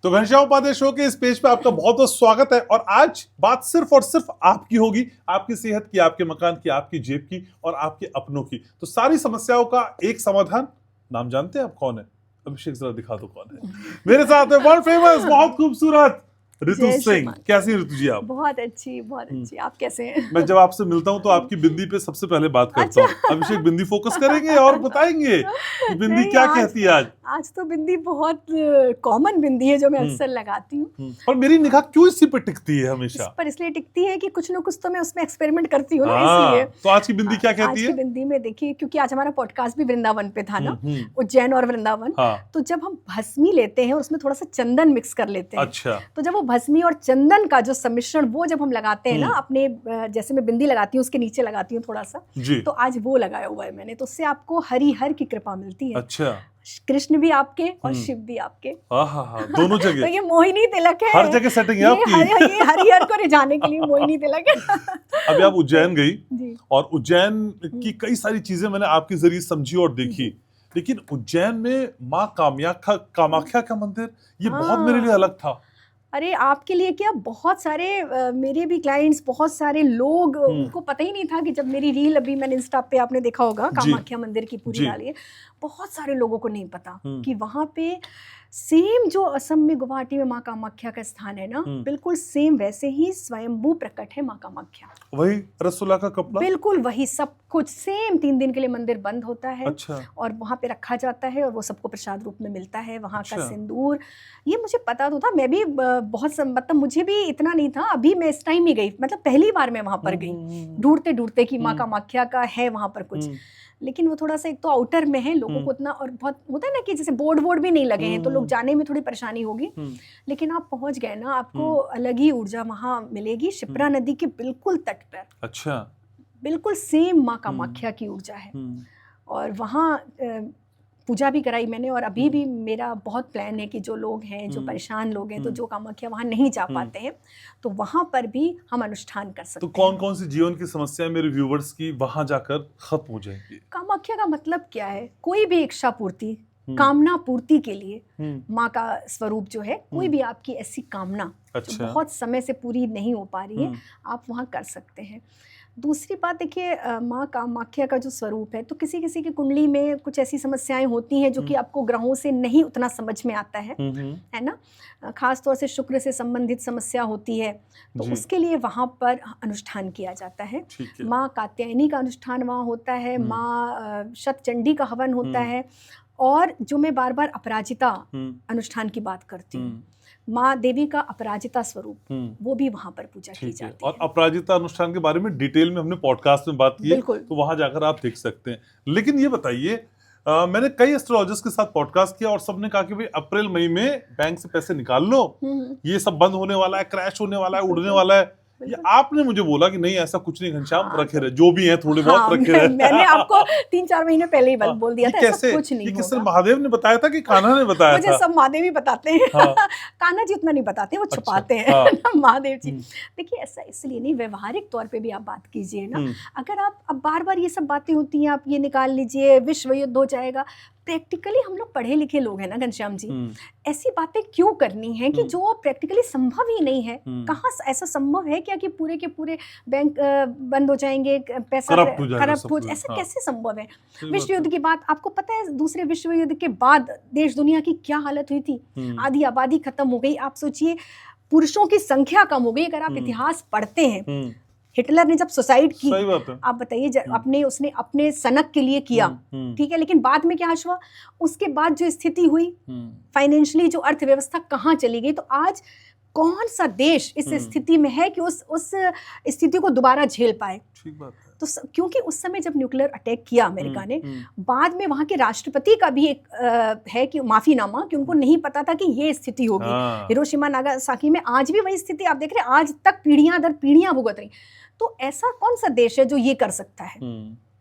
तो घनश्याम उपाध्याय शो के इस पेज पे आपका बहुत बहुत स्वागत है। और आज बात सिर्फ और सिर्फ आपकी होगी, आपकी सेहत की, आपके मकान की, आपकी जेब की और आपके अपनों की। तो सारी समस्याओं का एक समाधान। नाम जानते हैं आप कौन है? अभिषेक जरा दिखा दो कौन है। मेरे साथ है वर्ल्ड फेमस, बहुत खूबसूरत ऋतु सिंह। कैसी ऋतु जी आप? बहुत अच्छी, बहुत अच्छी। आप कैसे हैं? मैं जब आपसे मिलता हूँ तो आपकी बिंदी पे सबसे पहले बात करता हूँ। अभिषेक बिंदी फोकस करेंगे और बताएंगे कि बिंदी क्या कहती है आज। आज तो बिंदी बहुत कॉमन बिंदी है जो मैं अक्सर लगाती हूँ। और मेरी निगाह क्यों इसी पे टिकती है हमेशा? इस पर इसलिए टिकती है कि कुछ ना कुछ तो मैं उसमें एक्सपेरिमेंट करती हूँ ना, इसलिए। तो आज की बिंदी क्या कहती है? आज की बिंदी में देखिए, क्योंकि आज हमारा पॉडकास्ट भी वृंदावन पे था ना, उज्जैन और वृंदावन। तो जब हम भस्मी लेते हैं और उसमें थोड़ा सा चंदन मिक्स कर लेते हैं, अच्छा, तो जब वो भस्मी और चंदन का जो सम्मिश्रण वो जब हम लगाते हैं ना अपने, जैसे मैं बिंदी लगाती हूँ उसके नीचे लगाती हूँ थोड़ा सा, तो आज वो लगाया हुआ है मैंने। तो उससे आपको हरि हर की कृपा मिलती है। अच्छा, कृष्ण भी आपके और शिव भी आपके। हाँ, दोनों जगह। तो ये मोहिनी तिलक है, हर जगह सेटिंग है आपकी। ये हरिहर को रिझाने के लिए मोहिनी तिलक है। अभी आप उज्जैन गई और उज्जैन की कई सारी चीजें मैंने आपके जरिए समझी और देखी, लेकिन उज्जैन में माँ कामाख्या का मंदिर, ये बहुत मेरे लिए अलग था। अरे आपके लिए क्या, बहुत सारे मेरे भी क्लाइंट्स, बहुत सारे लोग, उनको पता ही नहीं था कि जब मेरी रील अभी मैंने इंस्टा पे, आपने देखा होगा, कामाख्या मंदिर की पूरी डाली है। बहुत सारे लोगों को नहीं पता कि वहाँ पे सेम जो असम में गुवाहाटी में माँ कामाख्या का स्थान है ना, बिल्कुल सेम वैसे ही स्वयंभू प्रकट है माँ कामाख्या। वही रसगुल्ला का कपड़ा, बिल्कुल वही सब कुछ सेम। 3 दिन के लिए मंदिर बंद होता है। अच्छा। और वहाँ पे रखा जाता है और वो सबको प्रसाद रूप में मिलता है। वहाँ का सिंदूर, ये मुझे पता तो था, मैं भी बहुत, मतलब मुझे भी इतना नहीं था। अभी मैं इस टाइम ही गई, मतलब पहली बार मैं वहाँ पर गई ढूंढते ढूंढते कि माँ कामाख्या का है वहाँ पर कुछ, लेकिन वो थोड़ा सा एक तो आउटर में है, लोगों को उतना, और बहुत होता है ना कि जैसे बोर्ड भी नहीं लगे हैं तो लोग जाने में थोड़ी परेशानी होगी। लेकिन आप पहुंच गए ना, आपको अलग ही ऊर्जा वहां मिलेगी। शिप्रा नदी के बिल्कुल तट पर, अच्छा, बिल्कुल सेम माँ कामाख्या की ऊर्जा है। और वहाँ पूजा भी कराई मैंने। और अभी भी मेरा बहुत प्लान है कि जो लोग हैं, जो परेशान लोग हैं, तो जो कामाख्या वहाँ नहीं जा पाते हैं, तो वहाँ पर भी हम अनुष्ठान कर सकते हैं। तो कौन कौन सी जीवन की समस्याएं मेरे व्यूवर्स की वहाँ जाकर खत्म हो जाएंगी? कामाख्या का मतलब क्या है? कोई भी इच्छा पूर्ति, कामना पूर्ति के लिए माँ का स्वरूप जो है, कोई भी आपकी ऐसी कामना जो बहुत समय से पूरी नहीं हो पा रही है, आप वहाँ कर सकते हैं। दूसरी बात देखिए, माँ कामाख्या का जो स्वरूप है, तो किसी किसी की कुंडली में कुछ ऐसी समस्याएं होती हैं जो कि आपको ग्रहों से नहीं उतना समझ में आता है ना। खास तौर से शुक्र से संबंधित समस्या होती है, तो उसके लिए वहाँ पर अनुष्ठान किया जाता है। माँ कात्यायनी का अनुष्ठान वहाँ होता है, माँ शतचंडी का हवन होता है। और जो मैं बार बार अपराजिता अनुष्ठान की बात करती हूँ, माँ देवी का अपराजिता स्वरूप, वो भी वहाँ पर पूजा की जाती है। और अपराजिता अनुष्ठान के बारे में डिटेल में हमने पॉडकास्ट में बात की है, तो वहां जाकर आप देख सकते हैं। लेकिन ये बताइए, मैंने कई एस्ट्रोलॉजर्स के साथ पॉडकास्ट किया और सबने कहा कि भाई अप्रैल मई में बैंक से पैसे निकाल लो, ये सब बंद होने वाला है, क्रैश होने वाला है, उड़ने वाला है। ये आपने मुझे बोला कि नहीं, ऐसा कुछ नहीं घनश्याम, रखे रहे जो भी है, थोड़े बहुत रखे रहे। मैंने आपको 3-4 महीने पहले ही बोल दिया था, ऐसा कुछ नहीं होगा। किसने, महादेव ने बताया था कि कान्हा ने बताया था? मुझे सब महादेव ही बताते हैं। कान्हा जी उतना नहीं बताते, वो छुपाते हैं। महादेव जी देखिए, ऐसा इसलिए नहीं, व्यवहारिक तौर पे भी आप बात कीजिए ना। अगर आप अब बार बार ये सब बातें होती हैं, आप ये निकाल लीजिए विश्व युद्ध हो जाएगा, प्रैक्टिकली हम लोग पढ़े लिखे लोग हैं ना घनश्याम जी, ऐसी बातें क्यों करनी है कि जो प्रैक्टिकली संभव ही नहीं है। कहाँ ऐसा संभव है क्या कि पूरे के पूरे बैंक बंद हो जाएंगे, पैसा करप्ट हो, ऐसा कैसे संभव है? विश्व युद्ध की बात आपको पता है, दूसरे विश्व युद्ध के बाद देश दुनिया की क्या हालत हुई थी? आधी आबादी खत्म हो गई। आप सोचिए, पुरुषों की संख्या कम हो गई। अगर आप इतिहास पढ़ते हैं, हिटलर ने जब सुसाइड की, आप बताइए, उसने अपने सनक के लिए किया, ठीक है, लेकिन बाद में क्या हुआ? उसके बाद जो स्थिति हुई फाइनेंशियली, जो अर्थव्यवस्था कहाँ चली गई। तो आज कौन सा देश इस स्थिति में है कि उस स्थिति को दोबारा झेल पाए? ठीक बात है। तो क्योंकि उस समय जब न्यूक्लियर अटैक किया अमेरिका ने, बाद में वहां के राष्ट्रपति का भी एक है कि माफीनामा, कि उनको नहीं पता था कि ये स्थिति होगी। हिरोशिमा नागासाकी में आज भी वही स्थिति आप देख रहे हैं, आज तक पीढ़ियां दर पीढ़ियां भुगत रही। तो ऐसा कौन सा देश है जो ये कर सकता है,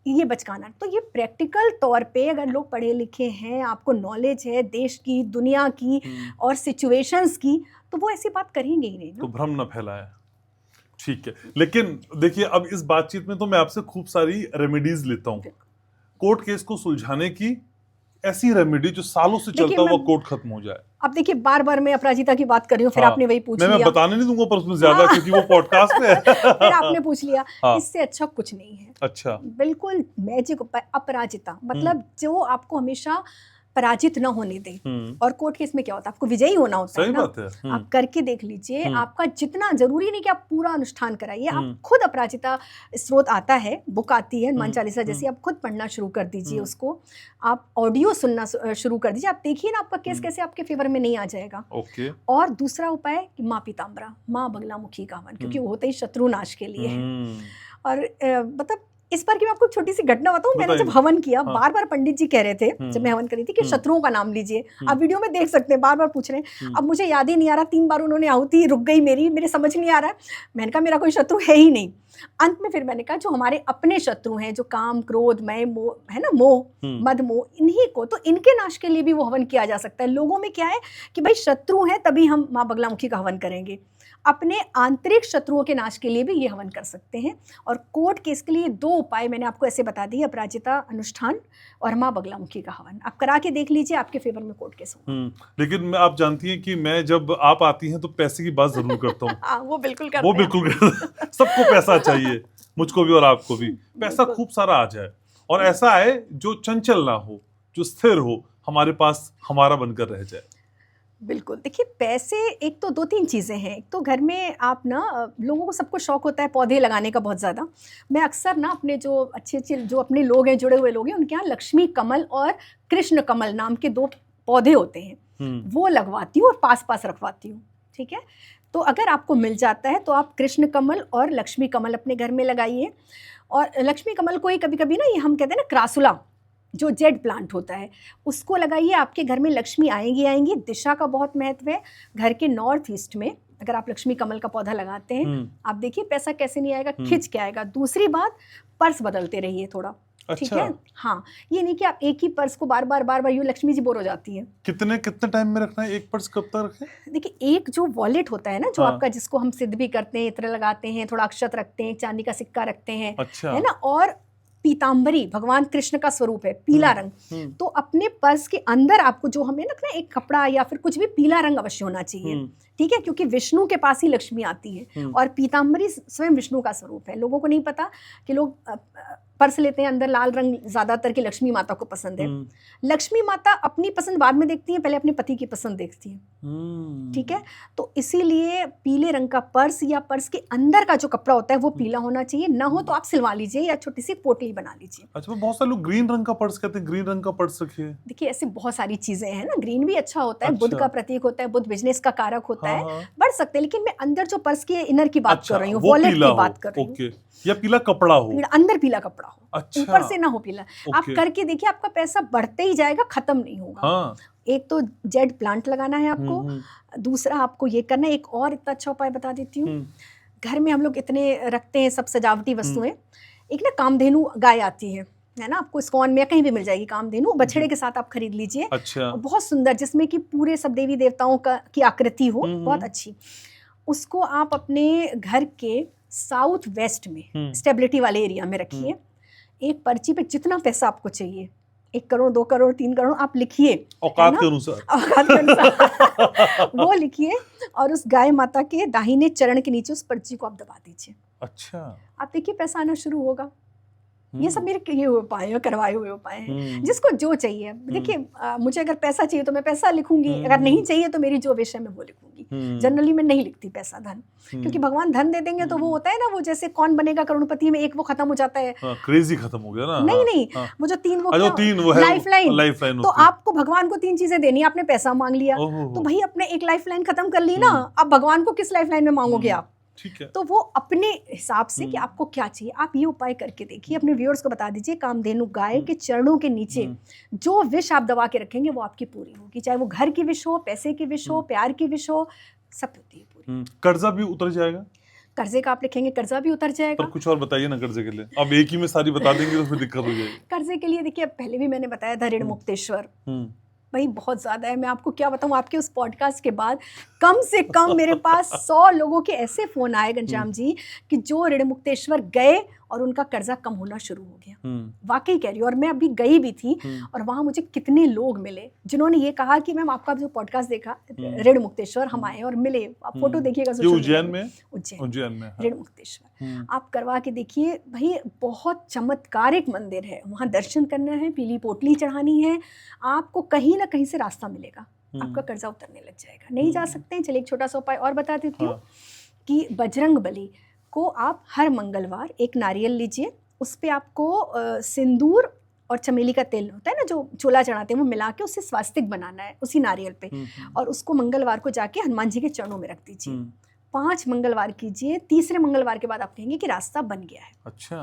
ये बचकाना? तो ये प्रैक्टिकल तौर पे अगर लोग पढ़े लिखे हैं, आपको नॉलेज है देश की, दुनिया की और सिचुएशंस की, तो वो ऐसी बात करेंगे ही नहीं ना। तो भ्रम न फैलाए। ठीक है, लेकिन देखिए, अब इस बातचीत में तो मैं आपसे खूब सारी रेमेडीज लेता हूँ, कोर्ट केस को सुलझाने की ऐसी रेमेडी जो सालों से चलता हुआ कोर्ट खत्म हो जाए? अब देखिए, बार बार मैं अपराजिता की बात कर रही हूँ, फिर आपने वही पूछ लिया। मैं बताने नहीं दूंगा पर उसमें ज्यादा क्योंकि वो पॉडकास्ट में है। फिर आपने पूछ लिया। इससे अच्छा कुछ नहीं है। अच्छा, बिल्कुल मैजिक उपाय, अपराजिता मतलब जो आपको हमेशा पराजित न होने दे। और कोर्ट केस में क्या होता है, आपको विजयी होना होता है ना। बात है। आप करके देख लीजिए, आपका जितना, जरूरी नहीं कि आप पूरा अनुष्ठान कराइए, आप खुद अपराजिता स्रोत आता है, बुक आती है हनुमान चालीसा जैसी, आप खुद पढ़ना शुरू कर दीजिए उसको, आप ऑडियो सुनना शुरू कर दीजिए, आप देखिए ना आपका केस कैसे आपके फेवर में नहीं आ जाएगा। ओके। और दूसरा उपाय कि माँ पीताम्बरा, माँ बगलामुखी का हवन, क्योंकि वो होता ही शत्रुनाश के लिए है। और मतलब इस बार की मैं आपको छोटी सी घटना बताऊं, मैंने जब हवन किया, बार बार पंडित जी कह रहे थे जब मैं हवन कर रही थी कि शत्रुओं का नाम लीजिए, आप वीडियो में देख सकते हैं, बार बार पूछ रहे हैं। अब मुझे याद ही नहीं आ रहा, 3 बार उन्होंने आहुति रुक गई मेरे समझ नहीं आ रहा है। मैंने कहा मेरा कोई शत्रु है ही नहीं। अंत में फिर मैंने कहा जो हमारे अपने शत्रु हैं, जो काम क्रोध मय मोह है ना, मोह मद मोह, इन्हीं को, तो इनके नाश के लिए भी वो हवन किया जा सकता है। लोगों में क्या है कि भाई शत्रु है तभी हम माँ बगलामुखी का हवन करेंगे, अपने आंतरिक शत्रुओं के नाश के लिए भी ये हवन कर सकते हैं। और कोर्ट केस के लिए 2 उपाय मैंने आपको ऐसे बता दिए, अपराजिता अनुष्ठान और माँ बगलामुखी का हवन। आप करा के देख लीजिए, आपके फेवर में कोर्ट केस होगा। लेकिन आप जानती हैं कि मैं जब आप आती हैं तो पैसे की बात जरूर करता हूँ। वो बिल्कुल करते हैं। वो बिल्कुल सबको पैसा चाहिए, मुझको भी और आपको भी। पैसा खूब सारा आ जाए और ऐसा आए जो चंचल ना हो, जो स्थिर हो, हमारे पास हमारा बनकर रह जाए। बिल्कुल। देखिए, पैसे एक तो 2-3 चीज़ें हैं। एक तो घर में आप ना, लोगों को सबको शौक होता है पौधे लगाने का बहुत ज़्यादा। मैं अक्सर ना अपने जो अच्छे जो अपने लोग हैं, जुड़े हुए लोग हैं, उनके यहाँ लक्ष्मी कमल और कृष्ण कमल नाम के 2 पौधे होते हैं, वो लगवाती हूँ और पास रखवाती हूँ। ठीक है, तो अगर आपको मिल जाता है तो आप कृष्ण कमल और लक्ष्मी कमल अपने घर में लगाइए। और लक्ष्मी कमल को ही कभी-कभी ना, ये हम कहते हैं ना क्रासुला, जो जेड प्लांट होता है, उसको लगाइए। आपके घर में लक्ष्मी आएंगी। दिशा का बहुत महत्व है। घर के नॉर्थ ईस्ट में अगर आप लक्ष्मी कमल का पौधा लगाते हैं, आप देखिए पैसा कैसे नहीं आएगा, खिंच के आएगा। दूसरी बात, पर्स बदलते रहिए थोड़ा। अच्छा। ठीक है, हाँ, ये नहीं कि आप एक ही पर्स को बार बार यूँ, लक्ष्मी जी बोर हो जाती है। कितने टाइम में रखना है एक पर्स, कब तक रखें? देखिए, एक जो वॉलेट होता है ना, जो आपका, जिसको हम सिद्ध भी करते हैं, इत्र लगाते हैं, थोड़ा अक्षत रखते हैं, चांदी का सिक्का रखते हैं, अच्छा, है ना, और पीताम्बरी भगवान कृष्ण का स्वरूप है, पीला रंग। तो अपने पर्स के अंदर आपको जो हमें ना एक कपड़ा या फिर कुछ भी पीला रंग अवश्य होना चाहिए। ठीक है, क्योंकि विष्णु के पास ही लक्ष्मी आती है और पीताम्बरी स्वयं विष्णु का स्वरूप है। लोगों को नहीं पता कि लोग पर्स लेते हैं, अंदर लाल रंग ज्यादातर की लक्ष्मी माता को पसंद है। लक्ष्मी माता अपनी पसंद बाद में देखती है, पहले अपने पति की पसंद देखती है। ठीक है, तो इसीलिए पीले रंग का पर्स या पर्स के अंदर का जो कपड़ा होता है वो पीला होना चाहिए। ना हो तो आप सिलवा लीजिए या छोटी सी पोटली बना लीजिए। अच्छा, बहुत सारे लोग ग्रीन रंग का पर्स कहते हैं, ग्रीन रंग का पर्स रखिए। देखिए, ऐसे बहुत सारी चीजें हैं ना, ग्रीन भी अच्छा होता है, बुध का प्रतीक होता है, बुध बिजनेस का कारक होता है, बढ़ सकते हैं। लेकिन मैं अंदर जो पर्स की इनर की बात कर रही हूँ, वॉलेट की बात कर रही हूँ। या पीला कपड़ा हो, अंदर पीला कपड़ा हो, अच्छा, ऊपर से ना हो पीला। आप करके देखिए, आपका पैसा बढ़ते ही जाएगा, खत्म नहीं होगा। एक तो जेड प्लांट लगाना है आपको। दूसरा आपको ये करना है, एक और इतना अच्छा उपाय बता देती हूँ। घर में हम लोग इतने रखते हैं सब सजावटी वस्तुएं। एक ना कामधेनु गाय आती है ना, आपको इस्कॉन में कहीं भी मिल जाएगी कामधेनु, बछड़े के साथ आप खरीद लीजिए। अच्छा। बहुत सुंदर, जिसमें कि पूरे सब देवी देवताओं की आकृति हो, बहुत अच्छी। उसको आप अपने घर के साउथ वेस्ट में स्टेबिलिटी वाले एरिया में रखिए। एक पर्ची पे जितना पैसा आपको चाहिए, 1 करोड़ 2 करोड़ 3 करोड़ आप लिखिए, औकात के अनुसार वो लिखिए और उस गाय माता के दाहिने चरण के नीचे उस पर्ची को आप दबा दीजिए। अच्छा, आप देखिए पैसा आना शुरू होगा। ये सब मेरे किए हुए उपाय हैं, करवाए हुए उपाय हैं, जिसको जो चाहिए। देखिए, मुझे अगर पैसा चाहिए तो मैं पैसा लिखूंगी, अगर नहीं चाहिए तो मेरी जो विषय में वो लिखूंगी। जनरली मैं नहीं लिखती पैसा धन, क्योंकि भगवान धन दे देंगे तो वो होता है ना, वो जैसे कौन बनेगा करोड़पति में, एक वो खत्म हो जाता है। क्रेजी खत्म हो गया ना। नहीं, वो जो 3 वो लाइफ लाइन, तो आपको भगवान को 3 चीजें देनी, आपने पैसा मांग लिया तो भाई अपने एक लाइफ लाइन खत्म कर ली ना, अब भगवान को किस लाइफ लाइन में मांगोगे आप? ठीक है। तो वो अपने हिसाब से कि आपको क्या चाहिए, आप ये उपाय करके देखिए, अपने व्यूअर्स को बता दीजिए। कामधेनु गाय के चरणों के नीचे जो विश आप दबा के रखेंगे वो आपकी पूरी होगी, चाहे वो घर की विश हो, पैसे की विश हो, प्यार की विश हो, सब होती है पूरी। कर्जा भी उतर जाएगा? कर्जे का आप लिखेंगे, कर्जा भी उतर जाएगा। पर कुछ और बताइए ना कर्जे के लिए, अब एक ही में सारी बता देंगे तो फिर दिक्कत हो जाएगी। कर्जे के लिए देखिए, पहले भी मैंने बताया था ऋण मुक्तेश्वर, भाई बहुत ज़्यादा है। मैं आपको क्या बताऊँ, आपके उस पॉडकास्ट के बाद कम से कम मेरे पास 100 लोगों के ऐसे फ़ोन आए घनश्याम जी कि जो ऋण मुक्तेश्वर गए और उनका कर्जा कम होना शुरू हो गया। वाकई कह रही हूँ। और मैं अभी गई भी थी और वहाँ मुझे कितने लोग मिले जिन्होंने ये कहा कि मैम आपका जो पॉडकास्ट देखा ऋण मुक्तेश्वर, हम आए और मिले, आप फोटो देखिएगा उज्जैन में, उज्जैन में ऋण मुक्तेश्वर आप करवा के देखिए भाई, बहुत चमत्कारिक मंदिर है। वहाँ दर्शन करना है, पीली पोटली चढ़ानी है, आपको कहीं ना कहीं से रास्ता मिलेगा, आपका कर्जा उतरने लग जाएगा। नहीं जा सकते हैं, चलिए एक छोटा सा उपाय और बता देती हूँ कि बजरंग बली को आप हर मंगलवार एक नारियल लीजिए, उस पर आपको सिंदूर और चमेली का तेल होता है ना जो चोला चढ़ाते हैं, वो मिला के उससे स्वास्तिक बनाना है उसी नारियल पे, और उसको मंगलवार को जाके हनुमान जी के चरणों में रख दीजिए। 5 मंगलवार कीजिए, तीसरे मंगलवार के बाद आप कहेंगे कि रास्ता बन गया है। अच्छा,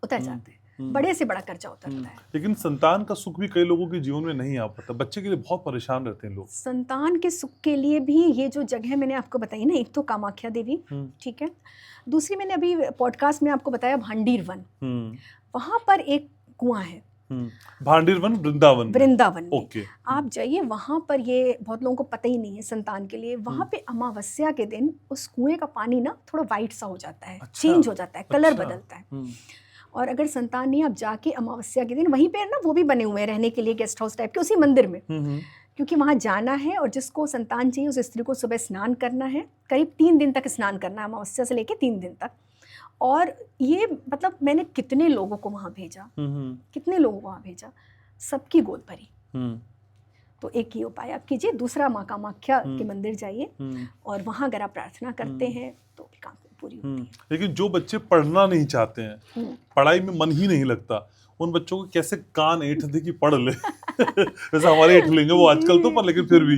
उतर जाते हैं, बड़े से बड़ा कर्जा उतरता है। लेकिन संतान का सुख भी कई लोगों के जीवन में नहीं आ पाता, बच्चे के लिए बहुत परेशान रहते हैं लोग। संतान के सुख के लिए भी ये जो जगह मैंने आपको बताई ना, एक तो कामाख्या देवी, ठीक है, दूसरी मैंने अभी पॉडकास्ट में आपको बताया भांडीर वन, वहां पर एक कुआं है, भांडीर वन वृंदावन में। ओके। आप जाइए वहां पर, ये बहुत लोगों को पता ही नहीं है संतान के लिए, वहां पे अमावस्या के दिन उस कुएं का पानी ना थोड़ा वाइट सा हो जाता है, चेंज हो जाता है, कलर बदलता है। और अगर संतान नहीं, आप जाके अमावस्या के दिन वहीं पे ना, वो भी बने हुए हैं रहने के लिए गेस्ट हाउस टाइप के उसी मंदिर में, क्योंकि वहाँ जाना है और जिसको संतान चाहिए उस स्त्री को सुबह स्नान करना है, करीब 3 दिन तक स्नान करना है, अमावस्या से लेके 3 दिन तक। और ये मतलब मैंने कितने लोगों को वहाँ भेजा, कितने लोगों को वहाँ भेजा, सबकी गोद भरी। तो एक ही उपाय आप कीजिए। दूसरा, माँ कामाख्या के मंदिर जाइए और वहाँ अगर आप प्रार्थना करते हैं तो काम पूरी होती है। लेकिन जो बच्चे पढ़ना नहीं चाहते हैं, पढ़ाई में मन ही नहीं लगता, उन बच्चों को कैसे कान ऐंठ दे कि पढ़ ले वैसे हमारे ऐंठ लेंगे वो आजकल तो, पर लेकिन फिर भी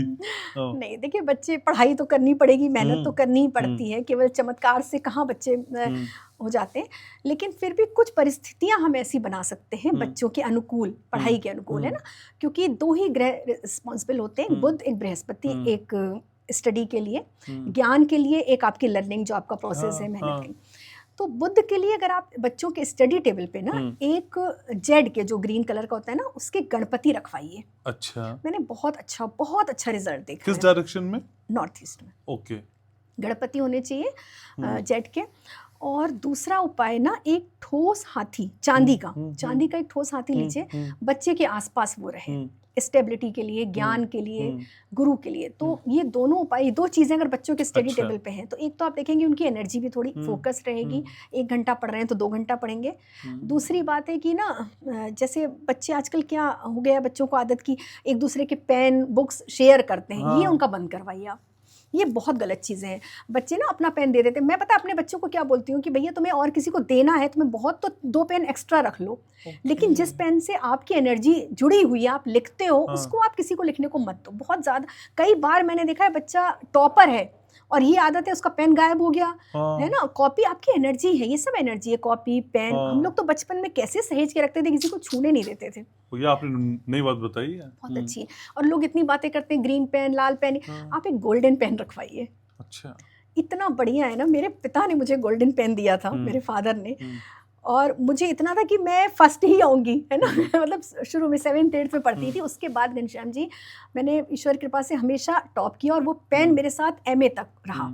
नहीं, देखिए बच्चे, पढ़ाई तो करनी पड़ेगी, मेहनत तो करनी ही पड़ती है, केवल चमत्कार से कहाँ बच्चे हो जाते हैं। लेकिन फिर भी कुछ परिस्थितियां हम ऐसी बना सकते हैं बच्चों के अनुकूल, पढ़ाई के अनुकूल, है ना, क्योंकि 2 ही ग्रह रिस्पॉन्सिबल होते हैं, बुध एक बृहस्पति, एक स्टडी के लिए, ज्ञान के लिए, एक आपकी लर्निंग जो आपका प्रोसेस है मेहनत की। तो बुध के लिए अगर आप बच्चों के स्टडी टेबल पे ना एक जेड के जो ग्रीन कलर का होता है ना, उसके गणपति रखवाइए। अच्छा, मैंने बहुत अच्छा रिजल्ट देखा। किस डायरेक्शन में? नॉर्थ ईस्ट में। ओके, गणपति होने चाहिए जेड के। और दूसरा उपाय ना, एक ठोस हाथी, चांदी का एक ठोस हाथी लीजिए, बच्चे के आसपास वो रहे, स्टेबिलिटी के लिए, ज्ञान के लिए, गुरु के लिए। तो ये दोनों उपाय, 2 चीजें अगर बच्चों के स्टडी टेबल पे हैं, तो एक तो आप देखेंगे उनकी एनर्जी भी थोड़ी फोकस रहेगी, 1 घंटा पढ़ रहे हैं तो 2 घंटा पढ़ेंगे। दूसरी बात है कि ना, जैसे बच्चे आजकल क्या हो गया, बच्चों को आदत की एक दूसरे के पेन बुक्स शेयर करते हैं, ये उनका बंद करवाइए आप। ये बहुत गलत चीज़ें हैं। बच्चे ना अपना पेन दे देते हैं। मैं पता अपने बच्चों को क्या बोलती हूँ कि भैया तुम्हें और किसी को देना है, तुम्हें बहुत तो 2 पेन एक्स्ट्रा रख लो, लेकिन जिस पेन से आपकी एनर्जी जुड़ी हुई है, आप लिखते हो, उसको आप किसी को लिखने को मत दो। बहुत ज़्यादा, कई बार मैंने देखा है बच्चा टॉपर है और ये आदत है, उसका पेन गायब हो गया, है ना। कॉपी आपकी एनर्जी है, ये सब एनर्जी है, कॉपी पेन। हम लोग तो बचपन में कैसे सहेज के रखते थे, किसी को छूने नहीं देते थे। ये आपने नई बात बताई है, बहुत अच्छी है। और लोग इतनी बातें करते हैं, ग्रीन पेन, लाल पेन, आप एक गोल्डन पेन रखवाइए। अच्छा, इतना बढ़िया है ना। मेरे पिता ने मुझे गोल्डन पेन दिया था, मेरे फादर ने, और मुझे इतना था कि मैं फर्स्ट ही आऊँगी, है ना मतलब शुरू में 7th 8th में पढ़ती थी। उसके बाद घनश्याम जी, मैंने ईश्वर कृपा से हमेशा टॉप किया और वो पेन मेरे साथ MA तक रहा।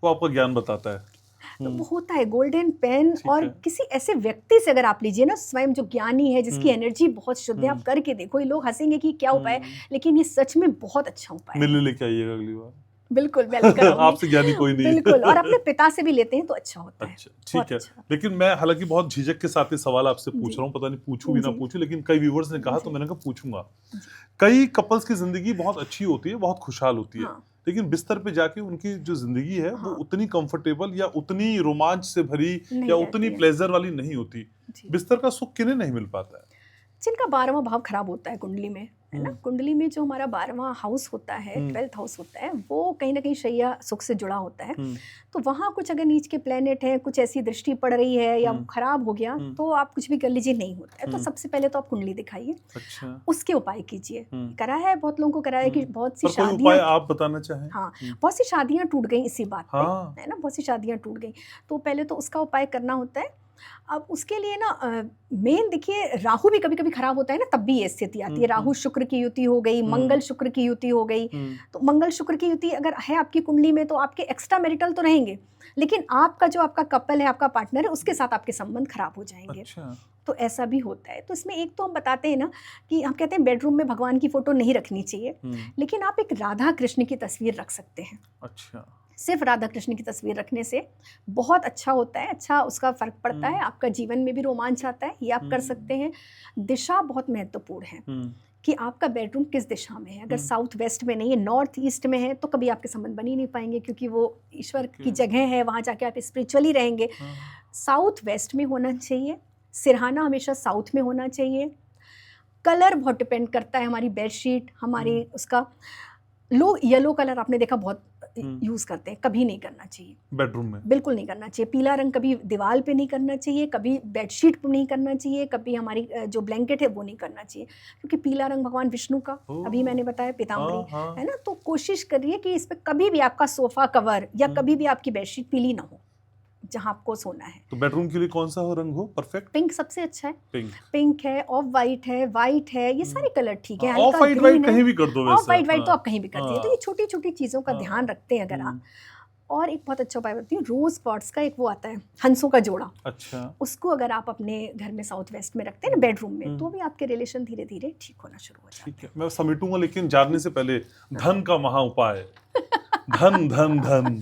वो आपका ज्ञान बताता है। तो वो होता है गोल्डन पेन। और किसी ऐसे व्यक्ति से अगर आप लीजिए ना, स्वयं जो ज्ञानी है, जिसकी एनर्जी बहुत शुद्ध है, आप करके देखो। ये लोग हंसेंगे कि क्या उपाय, लेकिन ये सच में बहुत अच्छा उपाय है। मिलने लेके आइएगा अगली बार। बिल्कुल, मैं लेकर आऊंगी। आपसे ज्ञानी कोई नहीं। बिल्कुल, और अपने पिता से भी लेते हैं तो अच्छा होता है। अच्छा, ठीक है। लेकिन मैं हालांकि बहुत झिझक के साथ ये सवाल आपसे पूछ रहा हूँ, पता नहीं पूछूं भी ना पूछूं, लेकिन कई व्यूअर्स ने कहा तो मैंने कहा पूछूंगा। कई कपल्स की जिंदगी बहुत अच्छी होती है, बहुत खुशहाल होती है, लेकिन बिस्तर पे जाके उनकी जो जिंदगी है वो उतनी कंफर्टेबल या उतनी रोमांच से भरी या उतनी प्लेजर वाली नहीं होती। बिस्तर का सुख किन्हें नहीं मिल पाता है? जिनका 12वां भाव खराब होता है कुंडली में, है ना। कुंडली में जो हमारा 12वां हाउस होता है, 12th हाउस होता है, वो कहीं ना कहीं शैया सुख से जुड़ा होता है। तो वहाँ कुछ अगर नीच के प्लेनेट हैं, कुछ ऐसी दृष्टि पड़ रही है या खराब हो गया, तो आप कुछ भी कर लीजिए, नहीं होता है। तो सबसे पहले तो आप कुंडली दिखाइए। अच्छा। उसके उपाय कीजिए। करा है, बहुत लोगों को करा है कि बहुत सी शादियां, आप बताना चाहें? हाँ, बहुत सी शादियां टूट गई इसी बात पे, है ना। बहुत सी शादियां टूट गई, तो पहले तो उसका उपाय करना होता है अब उसके लिए ना मेन देखिए, राहु भी कभी कभी खराब होता है ना, तब भी ये स्थिति आती है। राहु शुक्र की युति हो गई, मंगल शुक्र की युति हो गई, तो मंगल शुक्र की युति अगर है आपकी कुंडली में तो आपके एक्स्ट्रा मैरिटल तो रहेंगे, लेकिन आपका जो आपका कपल है, आपका पार्टनर है, उसके साथ आपके संबंध खराब हो जाएंगे। अच्छा। तो ऐसा भी होता है। तो इसमें एक तो हम बताते हैं ना कि हम कहते हैं बेडरूम में भगवान की फोटो नहीं रखनी चाहिए, लेकिन आप एक राधा कृष्ण की तस्वीर रख सकते हैं। अच्छा। सिर्फ राधा कृष्ण की तस्वीर रखने से बहुत अच्छा होता है, अच्छा उसका फर्क पड़ता है, आपका जीवन में भी रोमांच आता है। ये आप कर सकते हैं। दिशा बहुत महत्वपूर्ण है कि आपका बेडरूम किस दिशा में है। अगर साउथ वेस्ट में नहीं है, नॉर्थ ईस्ट में है, तो कभी आपके संबंध बन ही नहीं पाएंगे, क्योंकि वो ईश्वर की जगह है, वहाँ जाके आप स्पिरिचुअली रहेंगे। साउथ वेस्ट में होना चाहिए, सिरहाना हमेशा साउथ में होना चाहिए। कलर बहुत डिपेंड करता है, हमारी बेडशीट, हमारी उसका, लोग येलो कलर आपने देखा बहुत यूज करते हैं, कभी नहीं करना चाहिए बेडरूम में, बिल्कुल नहीं करना चाहिए। पीला रंग कभी दीवार पे नहीं करना चाहिए, कभी बेडशीट पे नहीं करना चाहिए, कभी हमारी जो ब्लैंकेट है वो नहीं करना चाहिए, क्योंकि पीला रंग भगवान विष्णु का, अभी मैंने बताया, पीताम्बरी है ना। तो कोशिश करिए कि इस पे कभी भी आपका सोफा कवर या कभी भी आपकी बेडशीट पीली ना हो जहाँ आपको सोना है। तो बेडरूम के लिए कौन सा रंग हो परफेक्ट? पिंक सबसे अच्छा है। पिंक है, ऑफ वाइट है, वाइट है, ये सारे कलर ठीक है। ऑफ वाइट कहीं भी कर दो, ऑफ वाइट तो आप कहीं भी कर दीजिए। तो ये छोटी छोटी चीजों का ध्यान रखते हैं अगर आप। और एक बहुत अच्छा उपाय बताती हूँ, रोज पॉट्स का एक वो आता है, हंसों का जोड़ा। अच्छा। उसको अगर आप अपने घर में साउथ वेस्ट में रखते हैं ना, बेडरूम में, तो भी आपके रिलेशन धीरे धीरे ठीक होना शुरू हो जाते हैं। ठीक है, मैं समेटूंगा, लेकिन जानने से पहले धन का महा उपाय। धन धन धन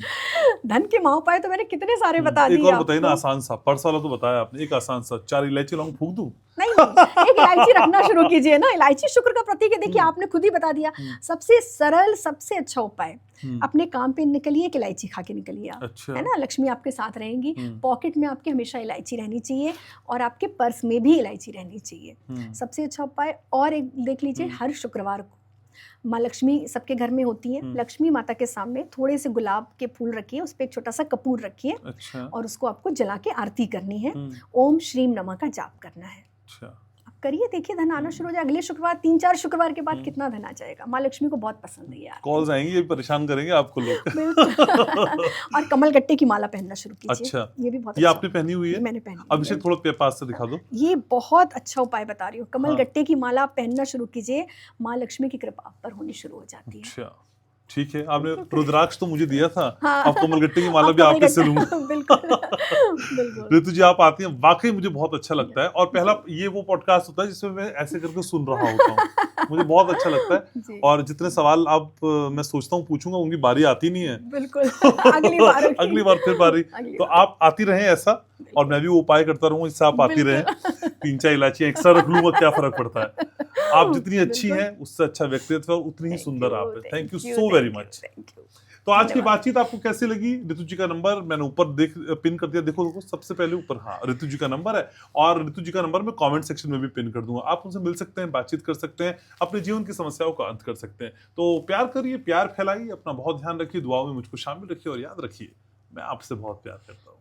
धन के महा उपाय तो मैंने कितने सारे बता दिए। एक और बताइए ना, आसान सा। परसा वाला तो बताया आपने, एक आसान सा, 4 इलायची लौंग फूंक दूं? नहीं, एक इलायची रखना शुरू कीजिए ना। इलायची शुक्र का प्रतीक है, देखिए आपने खुद ही बता दिया। सबसे सरल, सबसे अच्छा उपाय, अपने काम पे निकलिए, एक इलायची खा के निकलिए आप। अच्छा। है ना, लक्ष्मी आपके साथ रहेंगी। पॉकेट में आपके हमेशा इलायची रहनी चाहिए, और आपके पर्स में भी इलायची रहनी चाहिए। सबसे अच्छा उपाय। और एक देख लीजिए, हर शुक्रवार को माँ लक्ष्मी सबके घर में होती है, लक्ष्मी माता के सामने थोड़े से गुलाब के फूल रखिए, उस पर एक छोटा सा कपूर रखिए। अच्छा। और उसको आपको जला के आरती करनी है, ओम श्रीम नमः का जाप करना है। अच्छा। आप करिए, देखिए धन आना शुरू हो जाए। अगले शुक्रवार, 3-4 शुक्रवार के बाद कितना धन आ जाएगा। माँ लक्ष्मी को बहुत पसंद है यार। कॉल्स आएंगी, ये परेशान करेंगे आपको लोग। और कमल गट्टे की माला पहनना शुरू कीजिए। अच्छा, ये भी बहुत ये अच्छा। आपने पहनी हुई है? मैंने पहनी। अभिषेक थोड़ा पास से दिखा दो। ये बहुत अच्छा उपाय बता रही हूँ। कमल गट्टे की माला पहनना शुरू कीजिए, माँ लक्ष्मी की कृपा आप पर होनी शुरू हो जाती है। अच्छा, ठीक है। आपने रुद्राक्ष तो मुझे दिया था, अब कमलगट्टे की माला भी आपके से लूंगा। बिल्कुल। ऋतु जी, आप आती हैं, वाकई मुझे बहुत अच्छा लगता है। और पहला ये वो पॉडकास्ट होता है जिसमें मैं ऐसे करके सुन रहा होता हूँ, मुझे बहुत अच्छा लगता है। और जितने सवाल अब मैं सोचता हूँ पूछूंगा, उनकी बारी आती नहीं है। बिल्कुल। अगली बार फिर बारी। तो आप आती रहें ऐसा, और मैं भी वो उपाय करता रहूंगा जिससे आप आती रहें। 3-4 इलायची एक्स्ट्रा रख लूंगा, क्या फर्क पड़ता है। आप जितनी अच्छी हैं, उससे अच्छा व्यक्तित्व, उतनी ही सुंदर आप हैं। Thank you so very much. तो आज की बातचीत आपको कैसी लगी? ऋतु जी का नंबर मैंने ऊपर पिन कर दिया, देखो सबसे पहले ऊपर, हाँ, ऋतु जी का नंबर है। और ऋतु जी का नंबर मैं कमेंट सेक्शन में भी पिन कर दूंगा। आप उनसे मिल सकते हैं, बातचीत कर सकते हैं, अपने जीवन की समस्याओं का अंत कर सकते हैं। तो प्यार करिए, प्यार फैलाइए, अपना बहुत ध्यान रखिए, दुआओं में मुझको शामिल रखिए, और याद रखिए, मैं आपसे बहुत प्यार करता हूँ।